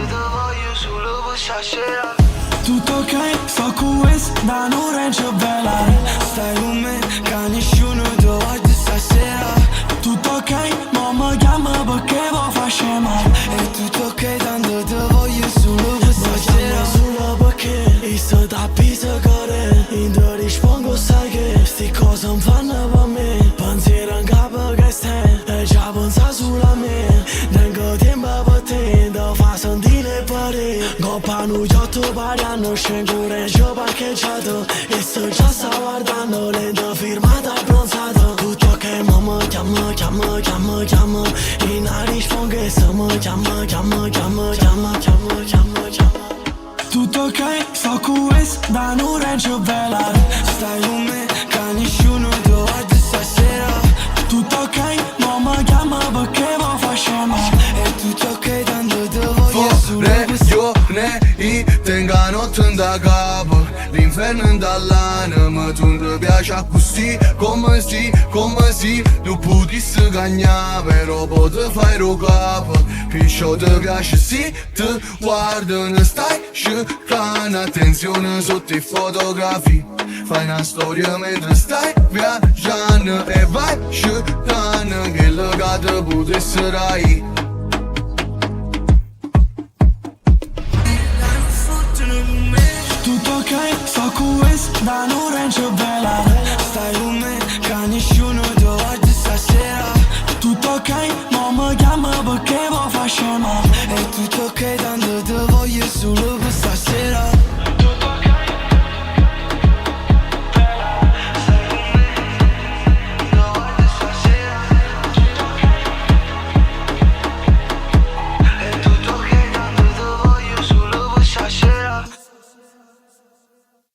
te voglio solo per stasera. Tutto ok, sto con Wes da un'ora in cervella. Stai con me, che nessuno ti voglio stasera. Tutto ok, mamma chiama perché vuoi far scema. È tutto ok, tanto ti voglio solo per stasera. Solo perché io sto da pizza core. In te rispondo sai che sti cose non fanno per me. Pensiero in capo che stai e già pensa solo a me. Tengo tempo per te, ti fa sentire pare. Coppa New York pariano, scengo Reggio parcheggiato. E sto già sta guardando, lento firmata abbronzato. Tutto ok, mamma chiama. E non rispondo che stiamo chiama. Tutto ok, sto con Wes da un'ora in cervella. Stai con me, che nessuno ti voglio stasera. Tutto ok, mamma chiama perché vuoi far scema. È tutto ok, tanto ti voglio solo per ne i tengano da capo. L'inferno in dall'anima, tu ti piace così. Come si, tu potessi cagnare, però poi ti fai lo capo. Piscio ti piace sì, ti guardo, ne stai cercando. Attenzione sotto i fotografi. Fai una storia mentre stai viaggiando e vai cercando che legato potesse rai. tutto ok, sto con Wes da un'ora in cervella. Stai con me, che nessuno ti voglio stasera. Tutto ok, mamma chiama perché vuoi far scema. È tutto ok, tanto ti voglio solo